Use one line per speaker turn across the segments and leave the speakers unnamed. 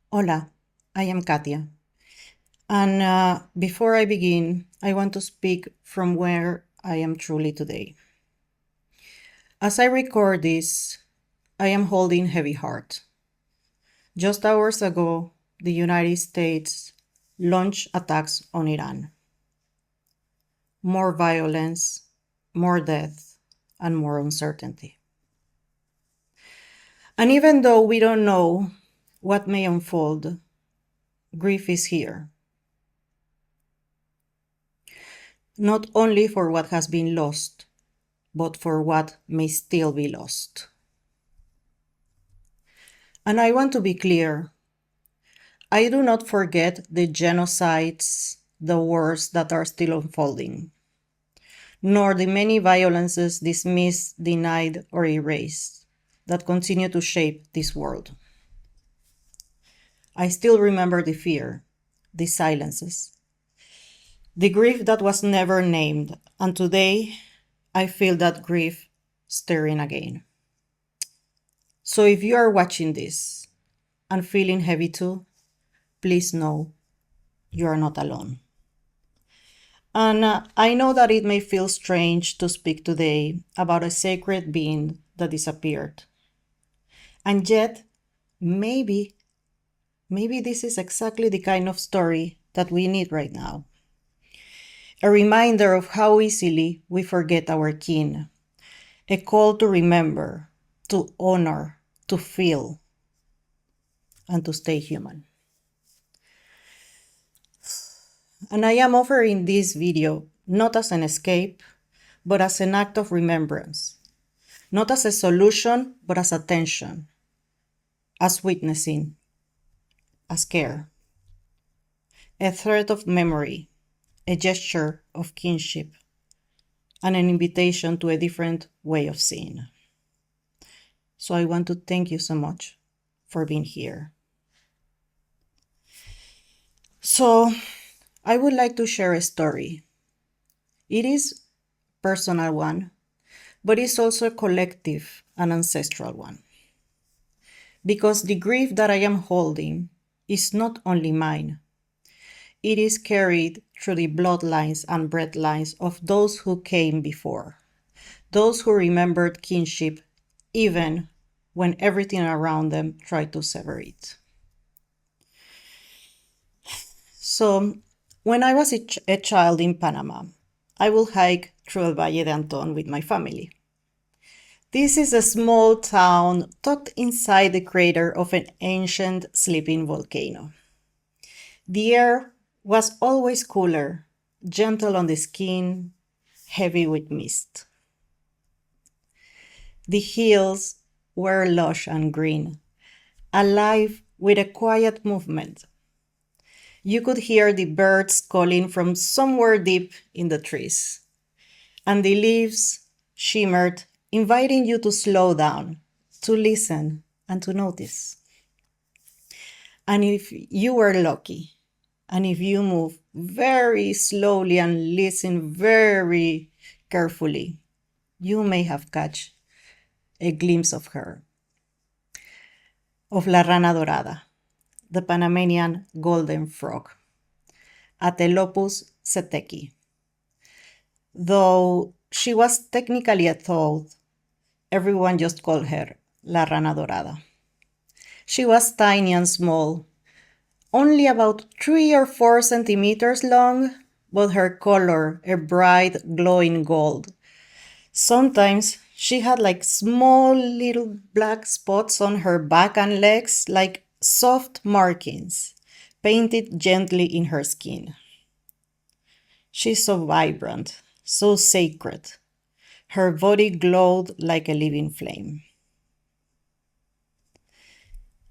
Hola, I am Katia. And before I begin, I want to speak from where I am truly today. As I record this, I am holding heavy heart. Just hours ago, the United States launched attacks on Iran. More violence, more death, and more uncertainty. And even though we don't know what may unfold, grief is here. Not only for what has been lost, but for what may still be lost. And I want to be clear, I do not forget the genocides, the wars that are still unfolding, nor the many violences dismissed, denied, or erased that continue to shape this world. I still remember the fear, the silences, the grief that was never named, and today I feel that grief stirring again. So if you are watching this and feeling heavy too, please know you are not alone. And I know that it may feel strange to speak today about a sacred being that disappeared. And yet, maybe this is exactly the kind of story that we need right now. A reminder of how easily we forget our kin. A call to remember, to honor, to feel, and to stay human. And I am offering this video not as an escape, but as an act of remembrance. Not as a solution, but as attention, as witnessing, as care. A thread of memory, a gesture of kinship, and an invitation to a different way of seeing. So I want to thank you so much for being here. So I would like to share a story. It is a personal one, but it's also a collective and ancestral one. Because the grief that I am holding is not only mine. It is carried through the bloodlines and breadlines of those who came before, those who remembered kinship even when everything around them tried to sever it. So, when I was a child in Panama, I would hike through El Valle de Anton with my family. This is a small town tucked inside the crater of an ancient sleeping volcano. The air was always cooler, gentle on the skin, heavy with mist. The hills were lush and green, alive with a quiet movement. You could hear the birds calling from somewhere deep in the trees, and the leaves shimmered, inviting you to slow down, to listen, and to notice. And if you were lucky, and if you move very slowly and listen very carefully, you may have catch a glimpse of her, of La Rana Dorada, the Panamanian golden frog, Atelopus seteki. Though she was technically a toad, everyone just called her La Rana Dorada. She was tiny and small, only about 3 or 4 centimeters long, but her color a bright glowing gold. Sometimes she had like small little black spots on her back and legs, like soft markings, painted gently in her skin. She's so vibrant, so sacred. Her body glowed like a living flame.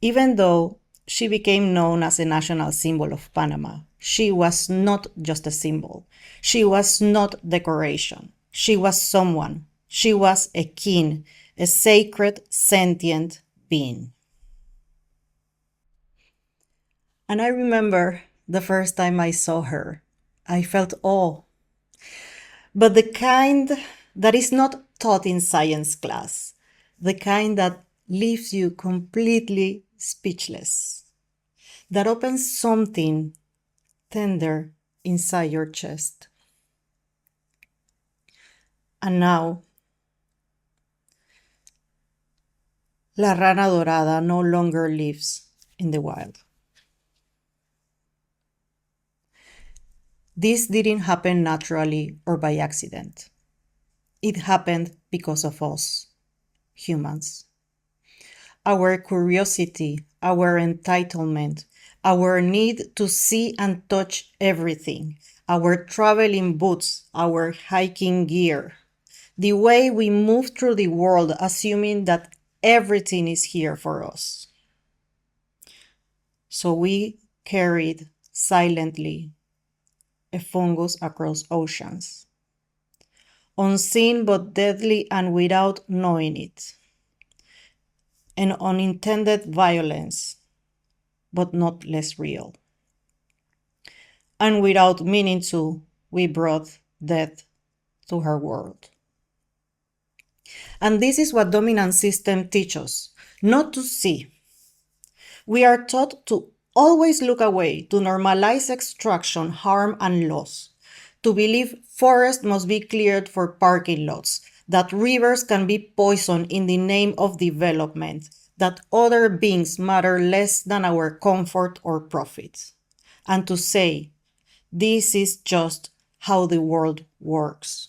Even though she became known as a national symbol of Panama, she was not just a symbol. She was not decoration. She was someone. She was a kin, a sacred, sentient being. And I remember the first time I saw her, I felt awe. But the kind that is not taught in science class, the kind that leaves you completely speechless. that opens something tender inside your chest. And now, La Rana Dorada no longer lives in the wild. This didn't happen naturally or by accident. It happened because of us, humans. Our curiosity, our entitlement, our need to see and touch everything, our traveling boots, our hiking gear, the way we move through the world assuming that everything is here for us. So we carried silently a fungus across oceans, unseen but deadly and without knowing it, an unintended violence, but not less real. And without meaning to, we brought death to her world. And this is what dominant system teach us, not to see. We are taught to always look away, to normalize extraction, harm, and loss, to believe forests must be cleared for parking lots, that rivers can be poisoned in the name of development, that other beings matter less than our comfort or profit, and to say, this is just how the world works.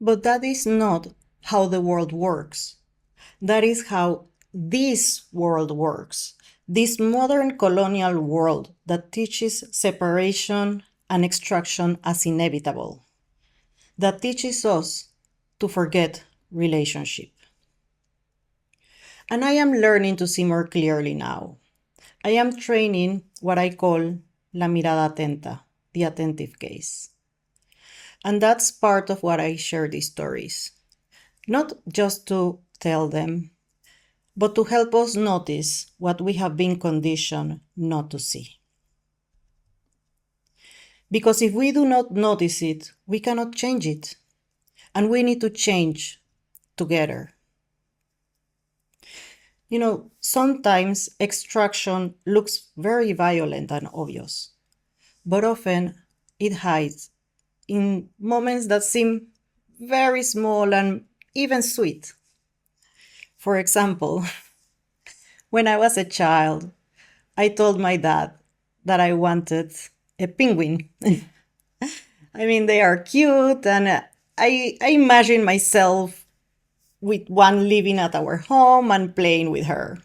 But that is not how the world works. That is how this world works. This modern colonial world that teaches separation and extraction as inevitable. That teaches us to forget relationship. And I am learning to see more clearly now. I am training what I call la mirada atenta, the attentive gaze. And that's part of what I share these stories. Not just to tell them, but to help us notice what we have been conditioned not to see. Because if we do not notice it, we cannot change it. And we need to change together. You know, sometimes extraction looks very violent and obvious, but often it hides in moments that seem very small and even sweet. For example, when I was a child, I told my dad that I wanted a penguin. I mean, they are cute, and I imagine myself with one living at our home and playing with her.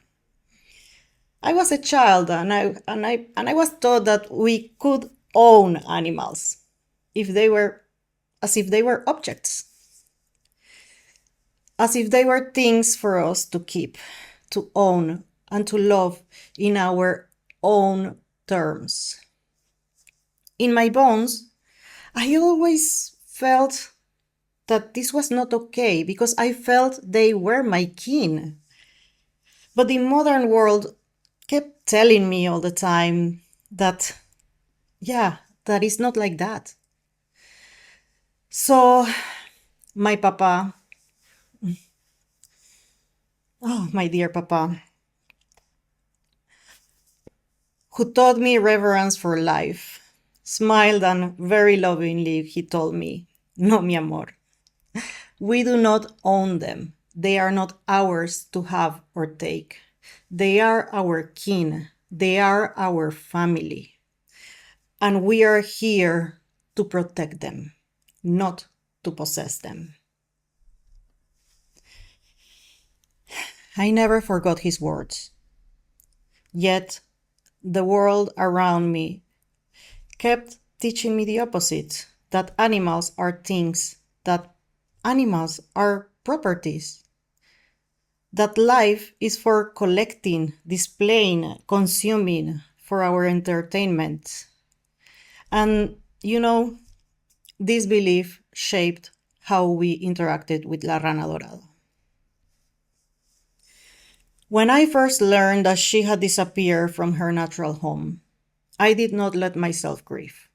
I was a child, and I was taught that we could own animals if they were as if they were objects, as if they were things for us to keep, to own, and to love in our own terms. In my bones, I always felt that this was not okay because I felt they were my kin. But the modern world kept telling me all the time that, yeah, that is not like that. So, my papa, oh, my dear papa, who taught me reverence for life, smiled and very lovingly he told me, no, mi amor, we do not own them. They are not ours to have or take. They are our kin. They are our family. And we are here to protect them, not to possess them. I never forgot his words. Yet, the world around me kept teaching me the opposite, that animals are things, that animals are properties, that life is for collecting, displaying, consuming for our entertainment. And, you know, this belief shaped how we interacted with La Rana Dorada. When I first learned that she had disappeared from her natural home, I did not let myself grieve.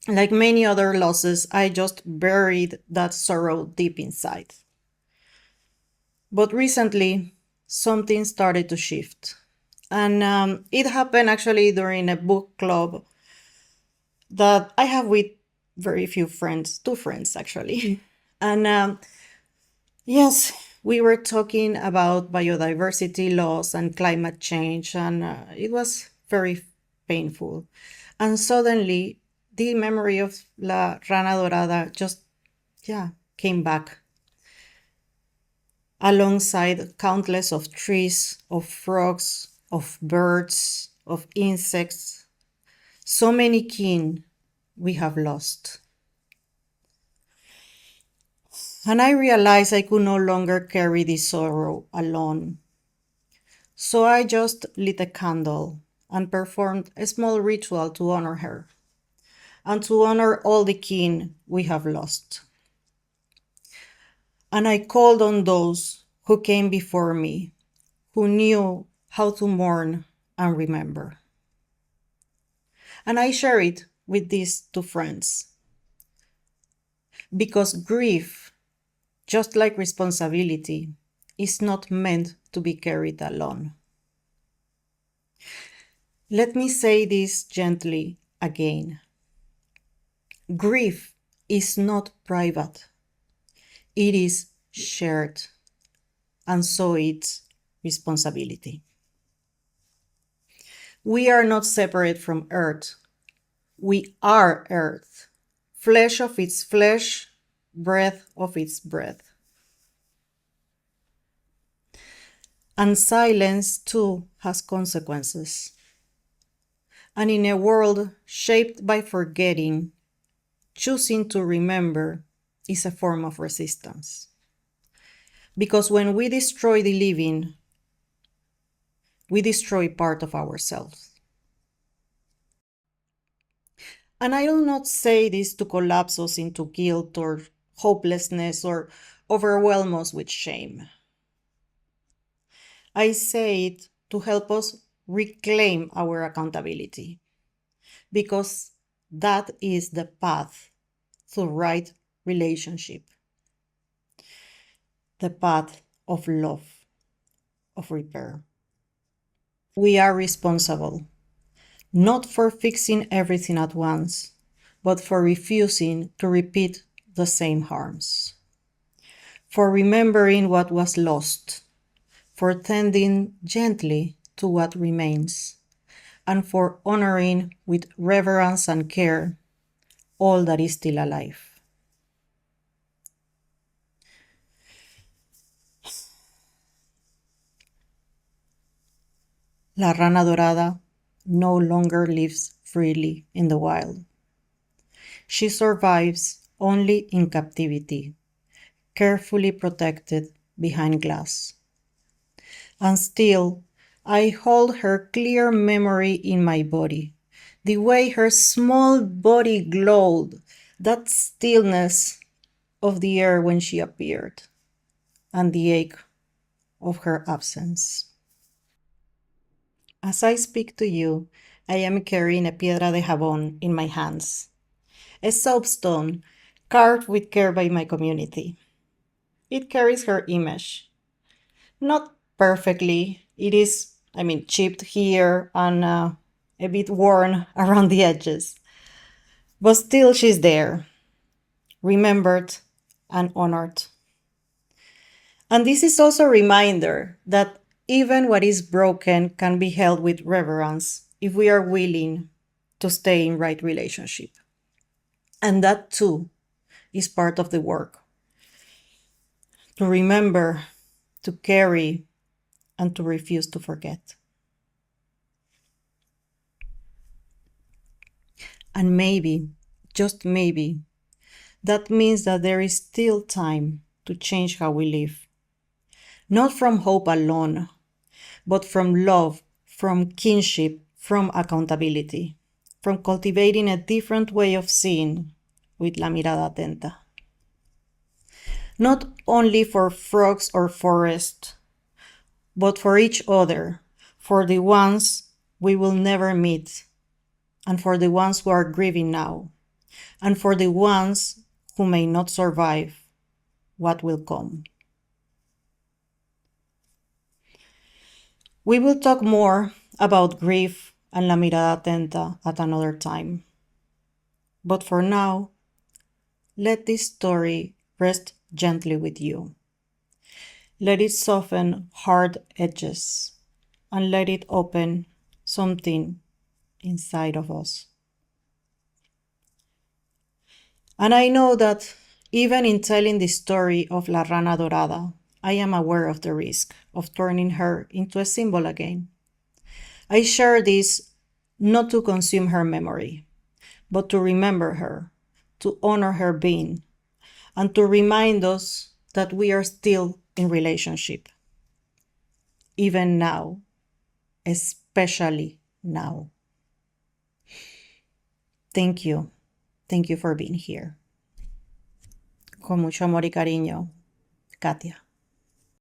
Like many other losses, I just buried that sorrow deep inside. But recently, something started to shift. And it happened actually during a book club that I have with very few friends, two friends actually. And yes, we were talking about biodiversity loss and climate change, and it was very painful. And suddenly, the memory of La Rana Dorada just, yeah, came back alongside countless of trees, of frogs, of birds, of insects, so many kin we have lost. And I realized I could no longer carry this sorrow alone. So I just lit a candle and performed a small ritual to honor her and to honor all the kin we have lost. And I called on those who came before me, who knew how to mourn and remember. And I share it with these two friends because grief, just like responsibility, is not meant to be carried alone. Let me say this gently again. Grief is not private, it is shared, and so it's responsibility. We are not separate from Earth. We are Earth, flesh of its flesh, breath of its breath. And silence, too, has consequences. And in a world shaped by forgetting, choosing to remember is a form of resistance. Because when we destroy the living, we destroy part of ourselves. And I will not say this to collapse us into guilt or hopelessness or overwhelm us with shame. I say it to help us reclaim our accountability, because that is the path to right relationship, the path of love, of repair. We are responsible, not for fixing everything at once, but for refusing to repeat the same harms, for remembering what was lost, for tending gently to what remains, and for honoring with reverence and care all that is still alive. La Rana Dorada no longer lives freely in the wild. She survives only in captivity, carefully protected behind glass. And still, I hold her clear memory in my body. The way her small body glowed, that stillness of the air when she appeared, and the ache of her absence. As I speak to you, I am carrying a piedra de jabón in my hands, a soapstone carved with care by my community. It carries her image. Not perfectly, it is, chipped here and a bit worn around the edges. But still, she's there, remembered and honored. And this is also a reminder that even what is broken can be held with reverence if we are willing to stay in right relationship. And that too is part of the work. To remember, to carry, and to refuse to forget. And maybe, just maybe, that means that there is still time to change how we live. Not from hope alone, but from love, from kinship, from accountability, from cultivating a different way of seeing with La Mirada Atenta. Not only for frogs or forest, but for each other, for the ones we will never meet, and for the ones who are grieving now, and for the ones who may not survive what will come. We will talk more about grief and la mirada atenta at another time. But for now, let this story rest gently with you. Let it soften hard edges and let it open something inside of us. And I know that even in telling the story of La Rana Dorada, I am aware of the risk of turning her into a symbol again. I share this not to consume her memory, but to remember her, to honor her being, and to remind us that we are still in relationship. Even now, especially now. Thank you. Thank you for being here. Con mucho amor y cariño, Katia.